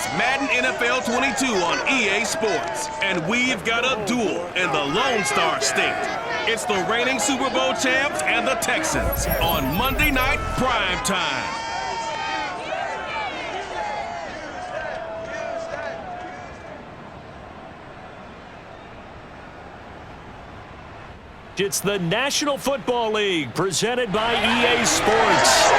It's Madden NFL 22 on EA Sports. And we've got a duel in the Lone Star State. It's the reigning Super Bowl champs and the Texans on Monday Night Prime Time. It's the National Football League presented by EA Sports.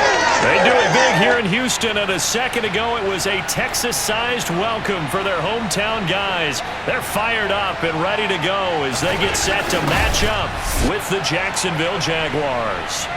They do it big here in Houston, and a second ago it was a Texas-sized welcome for their hometown guys. They're fired up and ready to go as they get set to match up with the Jacksonville Jaguars.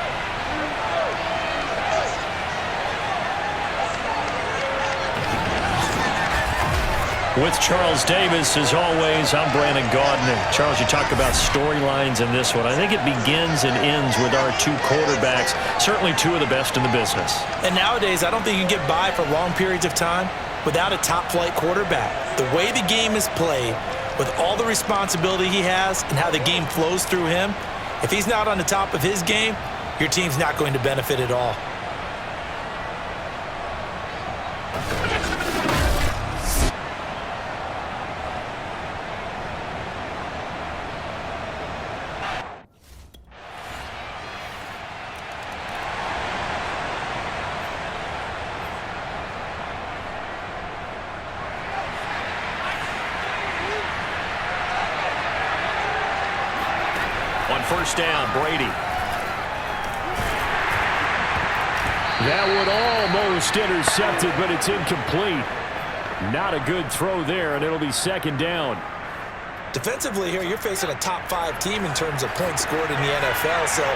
With Charles Davis, as always, I'm Brandon Gaudin. Charles, you talk about storylines in this one. I think it begins and ends with our two quarterbacks, certainly two of the best in the business. And nowadays, I don't think you can get by for long periods of time without a top-flight quarterback. The way the game is played, with all the responsibility he has and how the game flows through him, if he's not on the top of his game, your team's not going to benefit at all. On first down, Brady. That one almost intercepted, but it's incomplete. Not a good throw there, and it'll be second down. Defensively here, you're facing a top-5 team in terms of points scored in the NFL, so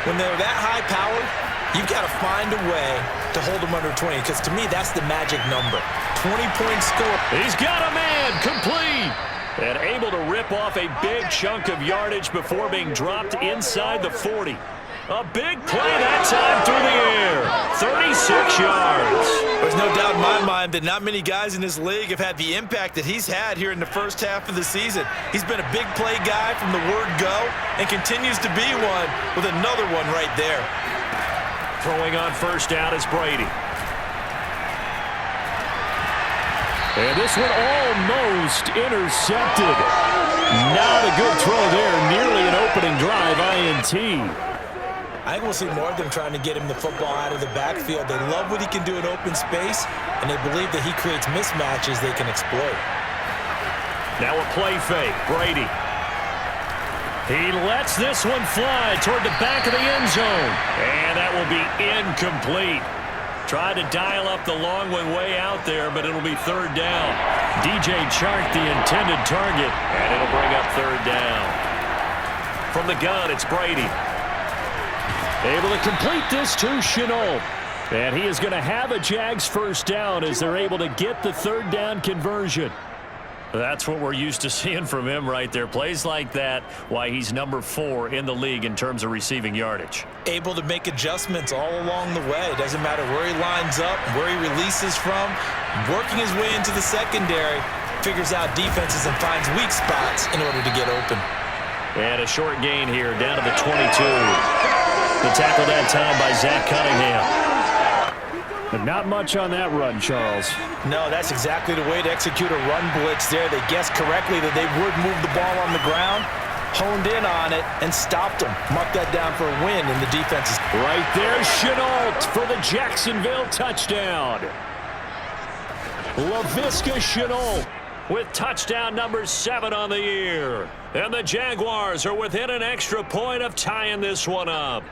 when they're that high-powered, you've got to find a way to hold them under 20, because to me, that's the magic number. 20 points scored. He's got a man, complete. And able to rip off a big chunk of yardage before being dropped inside the 40. A big play that time through the air. 36 yards. There's no doubt in my mind that not many guys in this league have had the impact that he's had here in the first half of the season. He's been a big play guy from the word go and continues to be one with another one right there. Throwing on first down is Brady. And this one almost intercepted. Not a good throw there. Nearly an opening drive, INT. I think we'll see more of them trying to get him the football out of the backfield. They love what he can do in open space, and they believe that he creates mismatches they can exploit. Now a play fake. Brady. He lets this one fly toward the back of the end zone. And that will be incomplete. Tried to dial up the long one way out there, but it'll be third down. DJ Chark, the intended target, and it'll bring up third down. From the gun, it's Brady. Able to complete this to Gisele. And he is going to have a Jags first down as they're able to get the third down conversion. That's what we're used to seeing from him right there. Plays like that, why he's number 4 in the league in terms of receiving yardage. Able to make adjustments all along the way. Doesn't matter where he lines up, where he releases from. Working his way into the secondary, figures out defenses and finds weak spots in order to get open. And a short gain here, down to the 22. The tackle that time by Zach Cunningham. But not much on that run, Charles. No, that's exactly the way to execute a run blitz there. They guessed correctly that they would move the ball on the ground, honed in on it, and stopped them. Mark that down for a win in the defense's. Right there, Chenault for the Jacksonville touchdown. Laviska Chenault with touchdown number 7 on the year. And the Jaguars are within an extra point of tying this one up.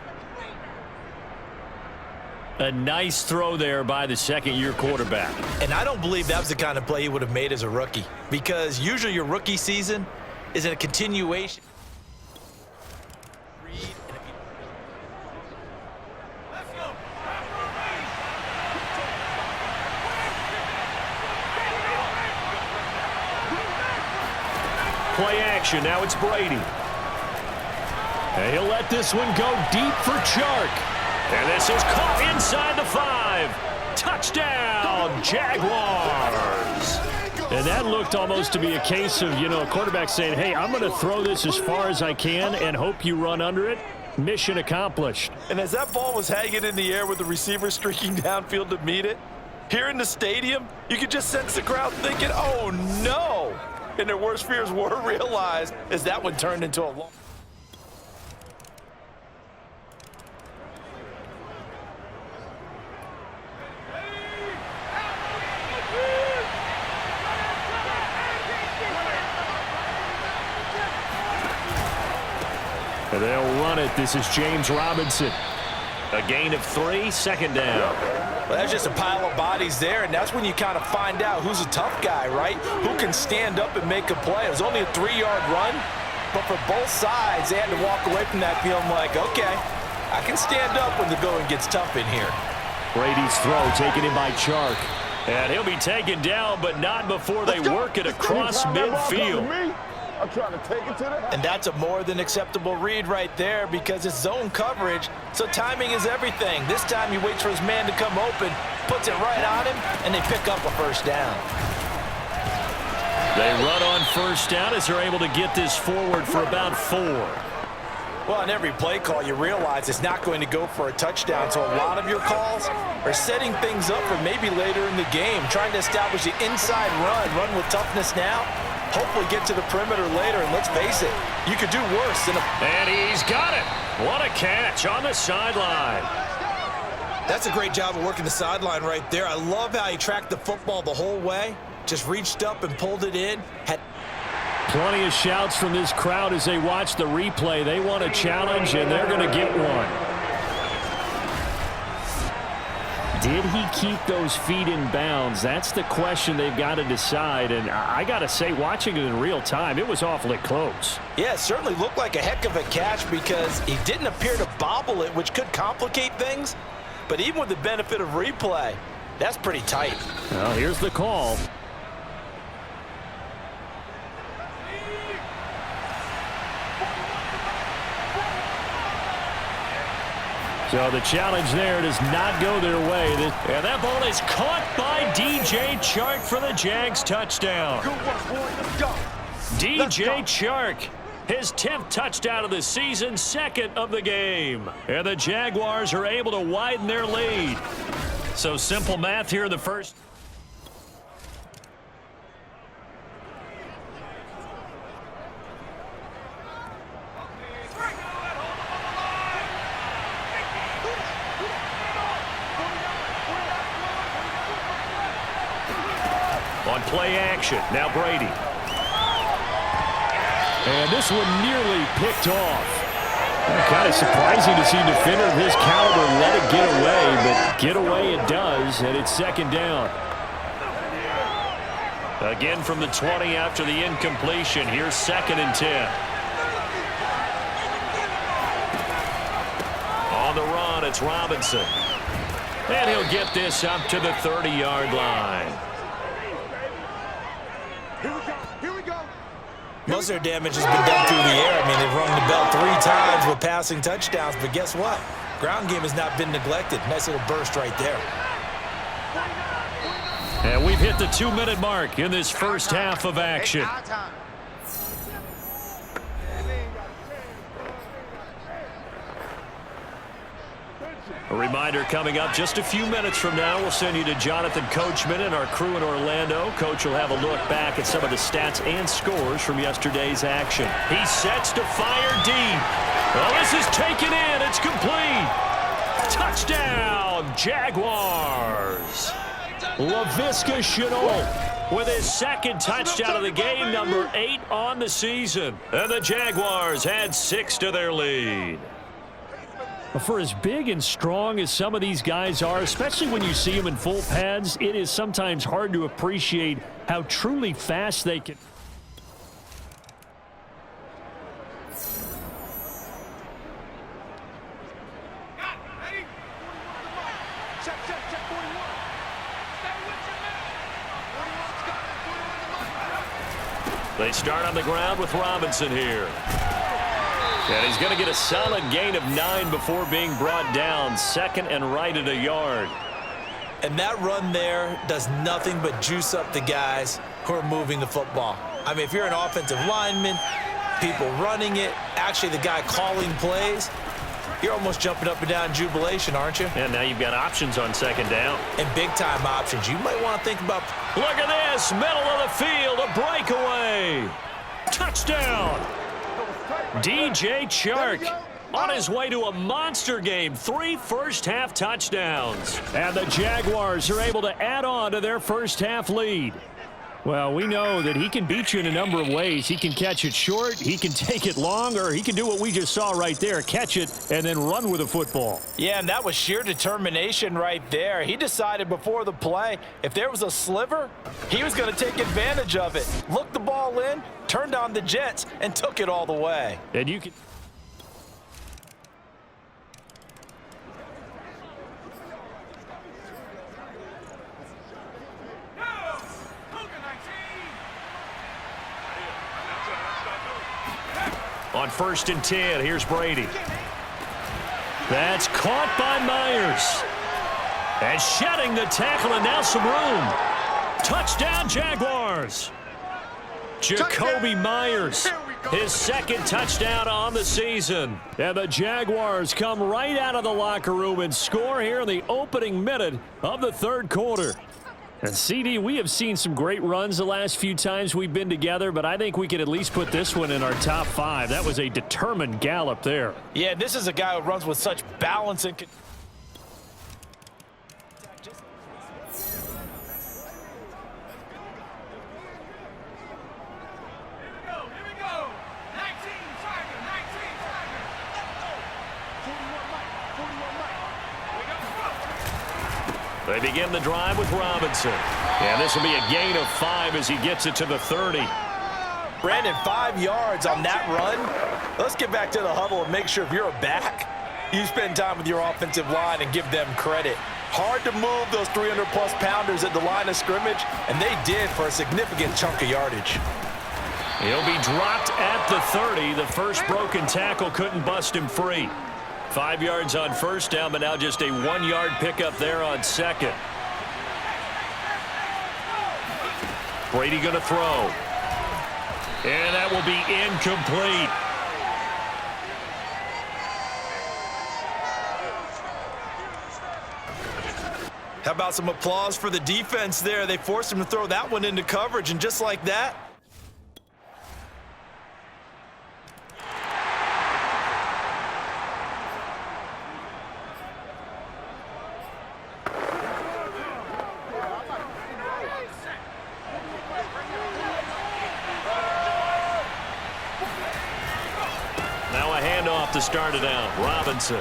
A nice throw there by the second-year quarterback. And I don't believe that was the kind of play he would have made as a rookie, because usually your rookie season is a continuation. Play action. Now it's Brady. And he'll let this one go deep for Chark. And this is caught inside the 5. Touchdown, Jaguars. And that looked almost to be a case of, a quarterback saying, hey, I'm going to throw this as far as I can and hope you run under it. Mission accomplished. And as that ball was hanging in the air with the receiver streaking downfield to meet it, Here in the stadium, you could just sense the crowd thinking, oh no! And their worst fears were realized as that one turned into a long... They'll run it. This is James Robinson. A gain of 3, second down. Well, that's just a pile of bodies there, and that's when you kind of find out who's a tough guy, right? Who can stand up and make a play. It was only a 3-yard run, but for both sides, they had to walk away from that feeling like, okay, I can stand up when the going gets tough in here. Brady's throw taken in by Chark. And he'll be taken down, but not before they work it across midfield. I'm trying to take it to the house. And that's a more than acceptable read right there because it's zone coverage, so timing is everything. This time he waits for his man to come open, puts it right on him, and they pick up a first down. They run on first down as they're able to get this forward for about 4. Well, on every play call, you realize it's not going to go for a touchdown, so a lot of your calls are setting things up for maybe later in the game, trying to establish the inside run with toughness now, hopefully get to the perimeter later, and let's face it, you could do worse than a... And he's got it. What a catch on the sideline. That's a great job of working the sideline right there. I love how he tracked the football the whole way, just reached up and pulled it in. Plenty of shouts from this crowd as they watch the replay. They want a challenge, and they're going to get one. Did he keep those feet in bounds? That's the question they've got to decide. And I got to say, watching it in real time, it was awfully close. Yeah, it certainly looked like a heck of a catch because he didn't appear to bobble it, which could complicate things. But even with the benefit of replay, that's pretty tight. Well, here's the call. So the challenge there does not go their way. And that ball is caught by DJ Chark for the Jags touchdown. DJ Chark, his 10th touchdown of the season, 2nd of the game. And the Jaguars are able to widen their lead. So simple math here in the first. On play action, now Brady. And this one nearly picked off. Kind of surprising to see a defender of his caliber let it get away, but get away it does, and it's 2nd down. Again from the 20 after the incompletion. Here's 2nd and 10. On the run, it's Robinson. And he'll get this up to the 30-yard line. Most of their damage has been done through the air. I mean, they've rung the bell 3 times with passing touchdowns, but guess what? Ground game has not been neglected. Nice little burst right there. And we've hit the 2-minute mark in this first half of action. A reminder coming up just a few minutes from now, we'll send you to Jonathan Coachman and our crew in Orlando. Coach will have a look back at some of the stats and scores from yesterday's action. He sets to fire deep. Well, this is taken in. It's complete. Touchdown, Jaguars. Laviska Shenault with his 2nd touchdown of the game, number 8 on the season. And the Jaguars add 6 to their lead. For as big and strong as some of these guys are, especially when you see them in full pads, it is sometimes hard to appreciate how truly fast they can. They start on the ground with Robinson here. And he's going to get a solid gain of 9 before being brought down. 2nd and right at a yard. And that run there does nothing but juice up the guys who are moving the football. I mean, if you're an offensive lineman, people running it, actually the guy calling plays, You're almost jumping up and down in jubilation, aren't you? And now you've got options on second down. And big-time options. You might want to think about... Look at this, middle of the field, a breakaway. Touchdown. DJ Chark on his way to a monster game. 3 first-half touchdowns. And the Jaguars are able to add on to their first-half lead. Well, we know that he can beat you in a number of ways. He can catch it short, he can take it long, or he can do what we just saw right there, catch it and then run with the football. Yeah, and that was sheer determination right there. He decided before the play, if there was a sliver, he was going to take advantage of it. Looked the ball in, turned on the jets, and took it all the way. And you can... On 1st and 10, here's Brady. That's caught by Myers. And shedding the tackle, and now some room. Touchdown, Jaguars. Jacoby Myers, his second touchdown on the season. And the Jaguars come right out of the locker room and score here in the opening minute of the third quarter. And, CD, we have seen some great runs the last few times we've been together, but I think we could at least put this one in our top 5. That was a determined gallop there. Yeah, this is a guy who runs with such balance and... They begin the drive with Robinson. And this will be a gain of 5 as he gets it to the 30. Brandon, 5 yards on that run. Let's get back to the huddle and make sure if you're a back, you spend time with your offensive line and give them credit. Hard to move those 300-plus pounders at the line of scrimmage, and they did for a significant chunk of yardage. He'll be dropped at the 30. The first broken tackle couldn't bust him free. 5 yards on first down, but now just a 1-yard pickup there on second. Brady going to throw. And that will be incomplete. How about some applause for the defense there? They forced him to throw that one into coverage, and just like that, to start it out. Robinson.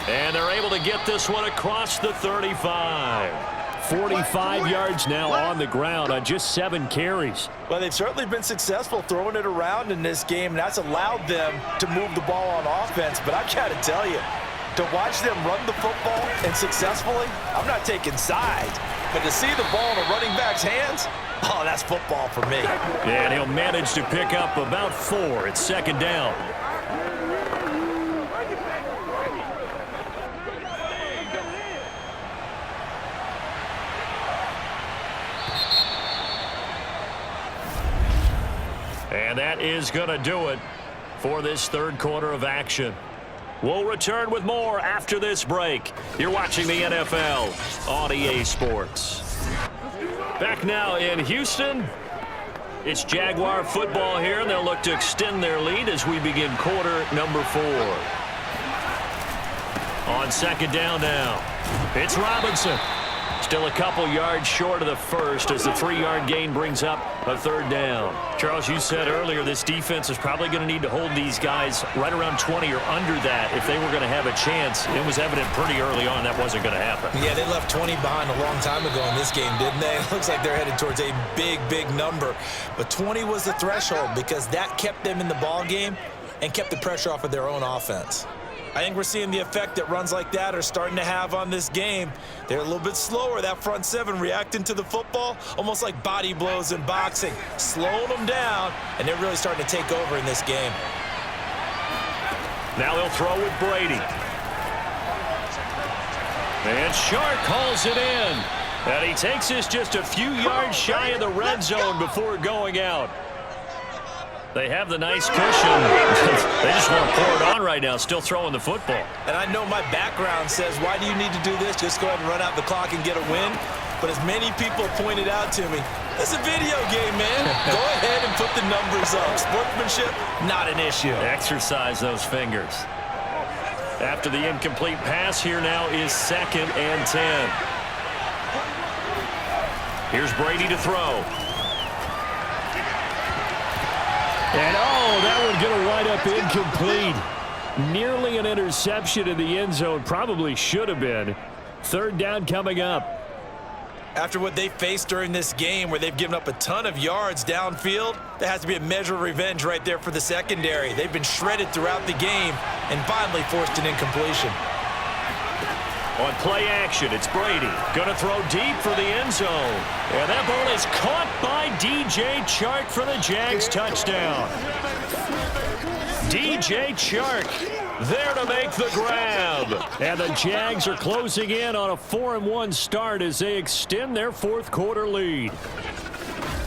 And they're able to get this one across the 35. 45 yards now on the ground on just 7 carries. Well, they've certainly been successful throwing it around in this game, and that's allowed them to move the ball on offense. But I've got to tell you, to watch them run the football and successfully, I'm not taking sides, but to see the ball in a running back's hands, oh, that's football for me. And he'll manage to pick up about 4. It's second down. And that is going to do it for this third quarter of action. We'll return with more after this break. You're watching the NFL on EA Sports. Back now in Houston. It's Jaguar football here, and they'll look to extend their lead as we begin quarter number 4. On second down now, it's Robinson. Still a couple yards short of the first as the 3-yard gain brings up a third down. Charles, you said earlier this defense is probably going to need to hold these guys right around 20 or under that if they were going to have a chance. It was evident pretty early on that wasn't going to happen. Yeah, they left 20 behind a long time ago in this game, didn't they? It looks like they're headed towards a big, big number. But 20 was the threshold because that kept them in the ball game and kept the pressure off of their own offense. I think we're seeing the effect that runs like that are starting to have on this game. They're a little bit slower, that front 7, reacting to the football, almost like body blows in boxing, slowing them down, and they're really starting to take over in this game. Now they'll throw with Brady. And Shark calls it in. And he takes this just a few yards shy of the red zone before going out. They have the nice cushion. They just want to pour it on right now, still throwing the football. And I know my background says, why do you need to do this? Just go ahead and run out the clock and get a win. But as many people pointed out to me, it's a video game, man. Go ahead and put the numbers up. Sportsmanship, not an issue. Exercise those fingers. After the incomplete pass, here now is 2nd and 10. Here's Brady to throw. And, oh, that one going to wind up incomplete. Nearly an interception in the end zone. Probably should have been. 3rd down coming up. After what they faced during this game where they've given up a ton of yards downfield, there has to be a measure of revenge right there for the secondary. They've been shredded throughout the game and finally forced an incompletion. On play action, it's Brady. Going to throw deep for the end zone. And that ball is caught by DJ Chark for the Jags touchdown. DJ Chark there to make the grab. And the Jags are closing in on a 4-1 start as they extend their 4th quarter lead.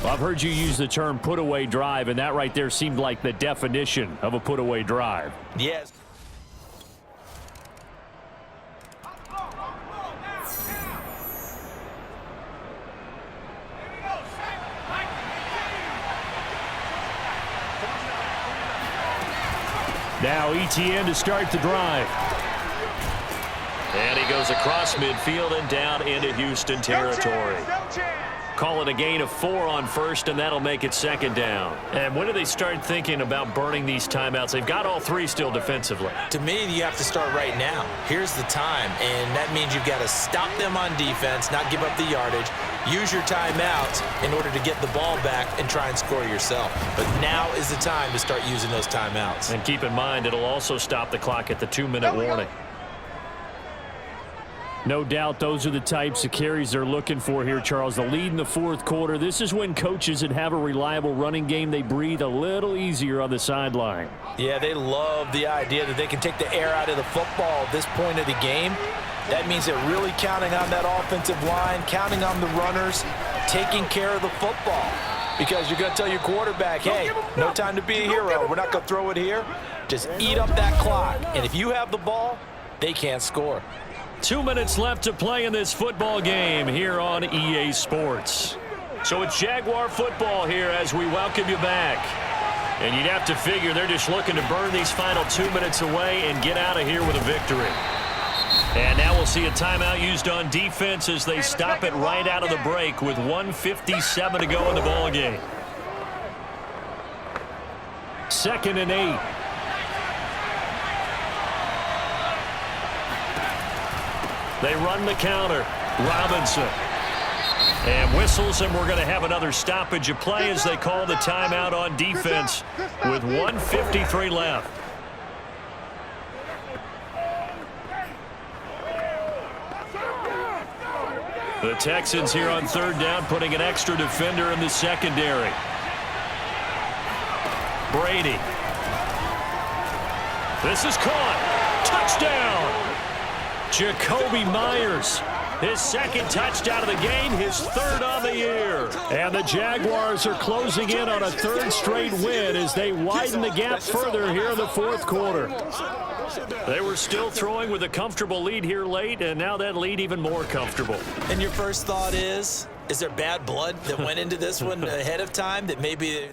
Well, I've heard you use the term put-away drive, and that right there seemed like the definition of a put-away drive. Yes. Now ETN to start the drive. And he goes across midfield and down into Houston territory. Call it a gain of 4 on 1st, and that'll make it 2nd down. And when do they start thinking about burning these timeouts? They've got all 3 still defensively. To me, you have to start right now. Here's the time, and that means you've got to stop them on defense, not give up the yardage, use your timeouts in order to get the ball back and try and score yourself. But now is the time to start using those timeouts. And keep in mind, it'll also stop the clock at the 2-minute warning. No doubt those are the types of carries they're looking for here, Charles. The lead in the 4th quarter. This is when coaches that have a reliable running game, they breathe a little easier on the sideline. Yeah, they love the idea that they can take the air out of the football at this point of the game. That means they're really counting on that offensive line, counting on the runners, taking care of the football. Because you're going to tell your quarterback, hey, no time to be a hero. We're not going to throw it here. Just eat up that clock. And if you have the ball, they can't score. 2 minutes left to play in this football game here on EA Sports. So it's Jaguar football here as we welcome you back. And you'd have to figure they're just looking to burn these final 2 minutes away and get out of here with a victory. And now we'll see a timeout used on defense as they stop it right out of the break with 1:57 to go in the ball game. 2nd and 8. They run the counter. Robinson. And whistles, and we're going to have another stoppage of play as they call the timeout on defense with 1:53 left. The Texans here on 3rd down, putting an extra defender in the secondary. Brady. This is caught. Touchdown. Jacoby Myers, his 2nd touchdown of the game, his 3rd on the year. And the Jaguars are closing in on a 3rd straight win as they widen the gap further here in the 4th quarter. They were still throwing with a comfortable lead here late, and now that lead even more comfortable. And your first thought is there bad blood that went into this one ahead of time that maybe...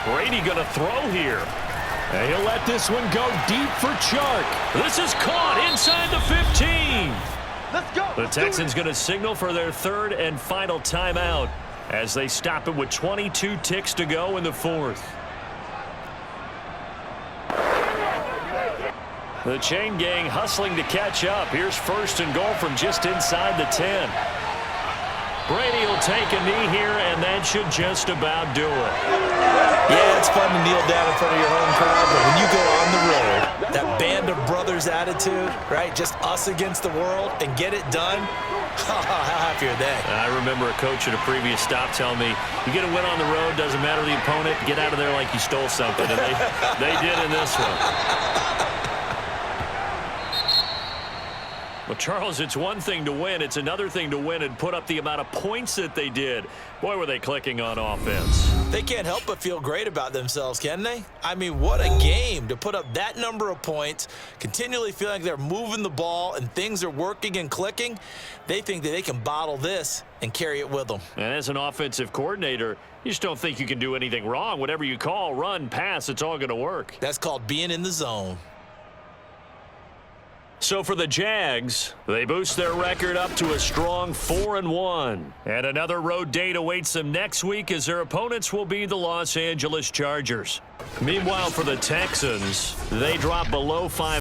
Brady going to throw here. And he'll let this one go deep for Chark. This is caught inside the 15. Let's go. The Texans going to signal for their 3rd and final timeout as they stop it with 22 ticks to go in the 4th. The chain gang hustling to catch up. Here's 1st and goal from just inside the 10. Brady will take a knee here, and that should just about do it. Yeah, it's fun to kneel down in front of your home crowd, but when you go on the road, that band of brothers attitude, right, just us against the world, and get it done, How happy are they? I remember a coach at a previous stop telling me, you get a win on the road, doesn't matter the opponent, get out of there like you stole something. And they did in this one. Well, Charles, it's one thing to win. It's another thing to win and put up the amount of points that they did. Boy, were they clicking on offense. They can't help but feel great about themselves, can they? I mean, what a game to put up that number of points, continually feeling like they're moving the ball and things are working and clicking. They think that they can bottle this and carry it with them. And as an offensive coordinator, you just don't think you can do anything wrong. Whatever you call, run, pass, it's all going to work. That's called being in the zone. So for the Jags, they boost their record up to a strong 4-1. And another road date awaits them next week as their opponents will be the Los Angeles Chargers. Meanwhile, for the Texans, they drop below 500.